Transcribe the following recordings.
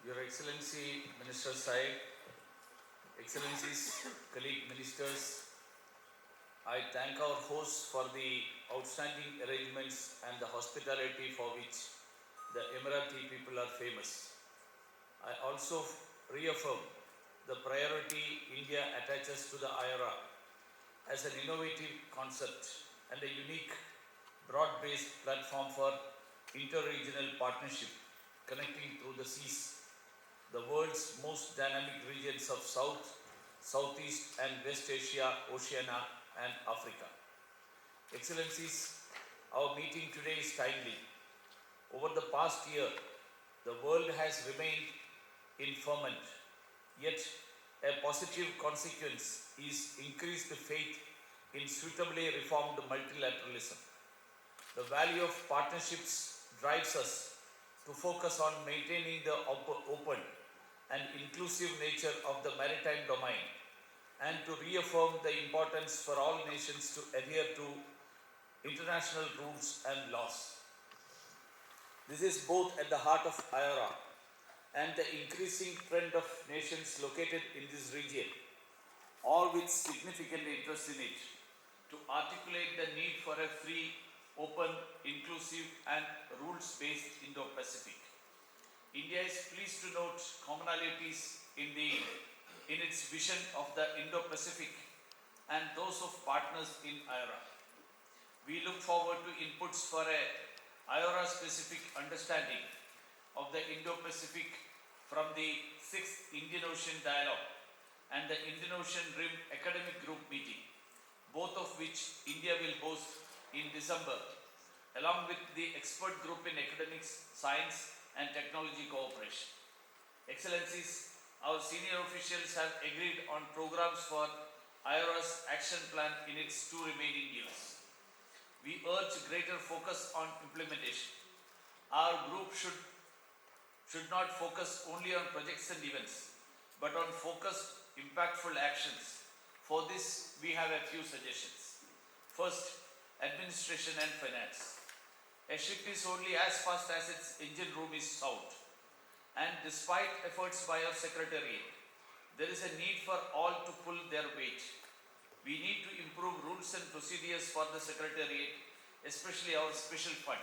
Your Excellency Minister Saib, Excellencies, colleague ministers, I thank our hosts for the outstanding arrangements and the hospitality for which the Emirati people are famous. I also reaffirm the priority India attaches to the IORA as an innovative concept and a unique broad-based platform for inter-regional partnership connecting through the seas, the world's most dynamic regions of South, Southeast and West Asia, Oceania and Africa. Excellencies, our meeting today is timely. Over the past year, the world has remained in ferment, yet a positive consequence is increased faith in suitably reformed multilateralism. The value of partnerships drives us to focus on maintaining the open and inclusive nature of the maritime domain and to reaffirm the importance for all nations to adhere to international rules and laws. This is both at the heart of IORA and the increasing trend of nations located in this region, all with significant interest in it, to articulate the need for a free, open, inclusive and rules-based Indo-Pacific. India is pleased to note commonalities in its vision of the Indo-Pacific and those of partners in IORA. We look forward to inputs for a IORA-specific understanding of the Indo-Pacific from the 6th Indian Ocean Dialogue and the Indian Ocean Rim Academic Group meeting, both of which India will host in December, along with the expert group in academics, science and technology cooperation. Excellencies, our senior officials have agreed on programs for IORA's action plan in its 2 remaining years. We urge greater focus on implementation. Our group should not focus only on projects and events, but on focused, impactful actions. For this, we have a few suggestions. First, administration and finance. A ship is only as fast as its engine room is sound. And despite efforts by our Secretariat, there is a need for all to pull their weight. We need to improve rules and procedures for the Secretariat, especially our special fund.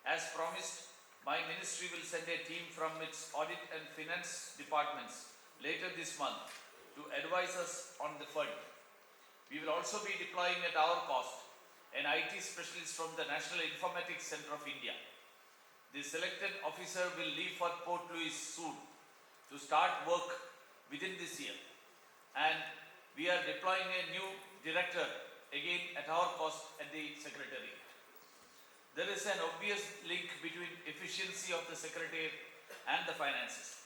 As promised, my ministry will send a team from its audit and finance departments later this month to advise us on the fund. We will also be deploying at our cost an IT specialist from the National Informatics Center of India. The selected officer will leave for Port Louis soon to start work within this year. And we are deploying a new director again at our cost at the Secretariat. There is an obvious link between efficiency of the Secretariat and the finances.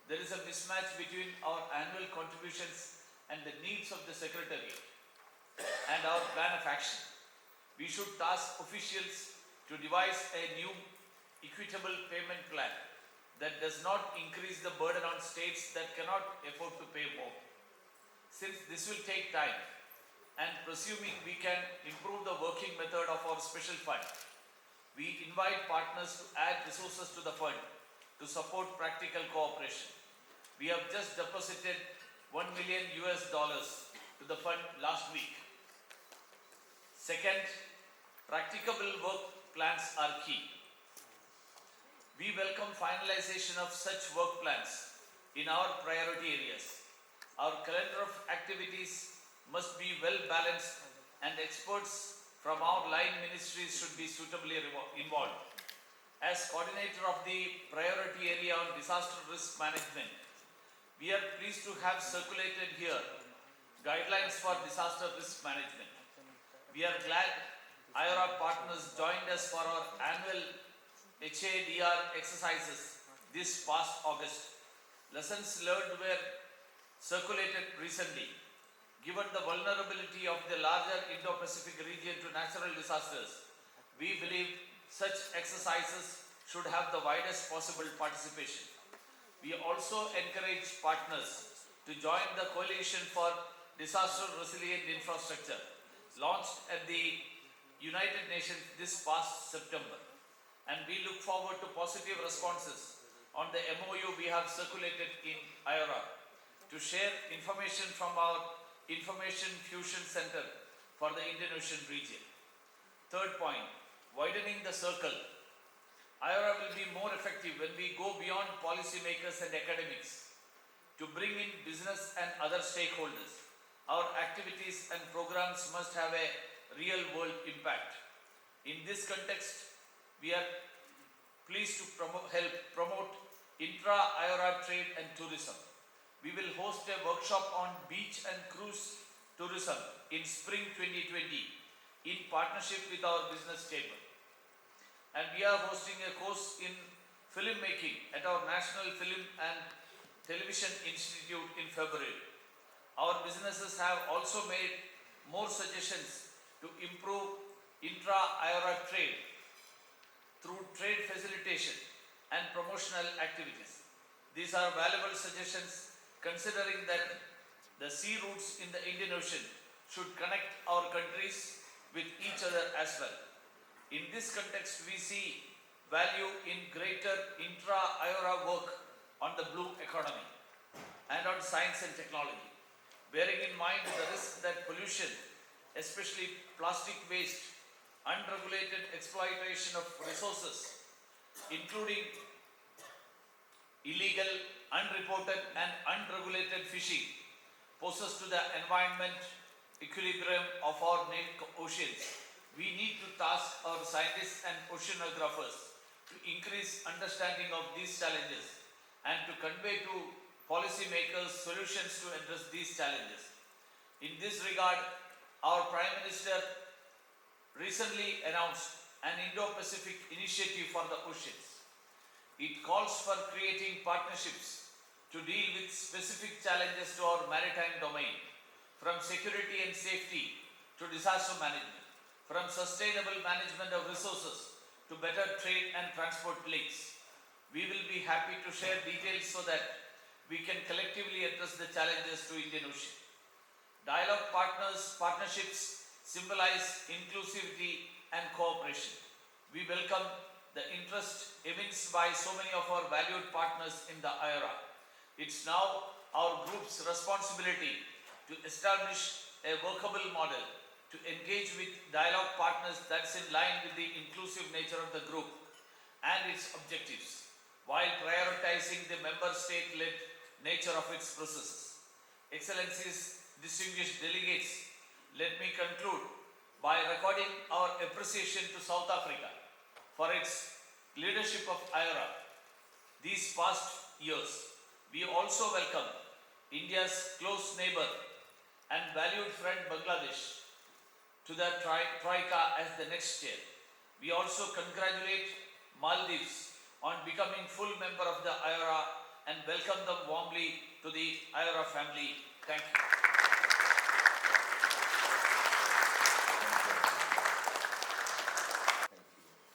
There is a mismatch between our annual contributions and the needs of the Secretariat and our plan of action. We should task officials to devise a new equitable payment plan that does not increase the burden on states that cannot afford to pay more. Since this will take time, and presuming we can improve the working method of our special fund, we invite partners to add resources to the fund to support practical cooperation. We have just deposited $1 million to the fund last week. Second, practicable work plans are key. We welcome finalization of such work plans in our priority areas. Our calendar of activities must be well balanced and experts from our line ministries should be suitably involved. As coordinator of the priority area on disaster risk management, we are pleased to have circulated here guidelines for disaster risk management. We are glad IORA partners joined us for our annual HADR exercises this past August. Lessons learned were circulated recently. Given the vulnerability of the larger Indo-Pacific region to natural disasters, we believe such exercises should have the widest possible participation. We also encourage partners to join the Coalition for Disaster Resilient Infrastructure, launched at the United Nations this past September. And we look forward to positive responses on the MOU we have circulated in IORA to share information from our Information Fusion Center for the Indian Ocean region. Third point, widening the circle. IORA will be more effective when we go beyond policymakers and academics to bring in business and other stakeholders. Our activities and programs must have a real world impact. In this context, we are pleased to help promote intra-IORA trade and tourism. We will host a workshop on beach and cruise tourism in spring 2020 in partnership with our business chamber. And we are hosting a course in filmmaking at our National Film and Television Institute in February. Our businesses have also made more suggestions to improve intra-IORA trade through trade facilitation and promotional activities. These are valuable suggestions considering that the sea routes in the Indian Ocean should connect our countries with each other as well. In this context, we see value in greater intra-IORA work on the blue economy and on science and technology, bearing in mind the risk that pollution, especially plastic waste, unregulated exploitation of resources, including illegal, unreported and unregulated fishing, poses to the environment equilibrium of our oceans. We need to task our scientists and oceanographers to increase understanding of these challenges and to convey to policymakers solutions to address these challenges. In this regard, our Prime Minister recently announced an Indo-Pacific initiative for the oceans. It calls for creating partnerships to deal with specific challenges to our maritime domain, from security and safety to disaster management, from sustainable management of resources to better trade and transport links. We will be happy to share details so that we can collectively address the challenges to Indian Ocean. Dialogue partnerships symbolize inclusivity and cooperation. We welcome the interest evinced by so many of our valued partners in the IORA. It's now our group's responsibility to establish a workable model to engage with dialogue partners that's in line with the inclusive nature of the group and its objectives, while prioritizing the member state-led nature of its processes. Excellencies, distinguished delegates, let me conclude by recording our appreciation to South Africa for its leadership of IORA these past years. We also welcome India's close neighbor and valued friend Bangladesh to the Troika as the next chair. We also congratulate Maldives on becoming full member of the IORA and welcome them warmly to the IORA family. Thank you.